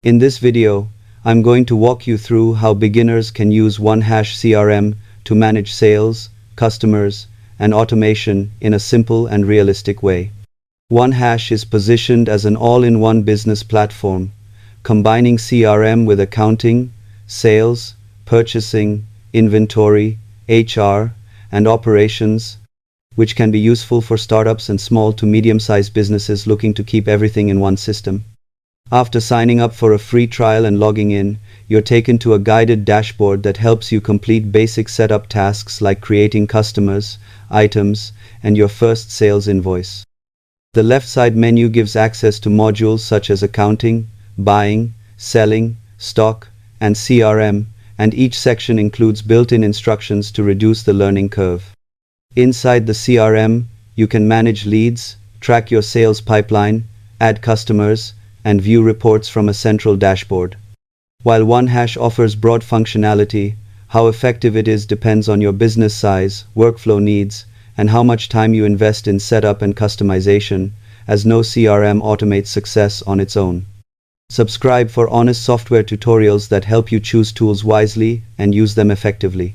In this video, I'm going to walk you through how beginners can use OneHash CRM to manage sales, customers, and automation in a simple and realistic way. OneHash is positioned as an all-in-one business platform, combining CRM with accounting, sales, purchasing, inventory, HR, and operations, which can be useful for startups and small to medium-sized businesses looking to keep everything in one system. After signing up for a free trial and logging in, you're taken to a guided dashboard that helps you complete basic setup tasks like creating customers, items, and your first sales invoice. The left side menu gives access to modules such as accounting, buying, selling, stock, and CRM, and each section includes built-in instructions to reduce the learning curve. Inside the CRM, you can manage leads, track your sales pipeline, add customers, and view reports from a central dashboard. While OneHash offers broad functionality, how effective it is depends on your business size, workflow needs, and how much time you invest in setup and customization, as no CRM automates success on its own. Subscribe for honest software tutorials that help you choose tools wisely and use them effectively.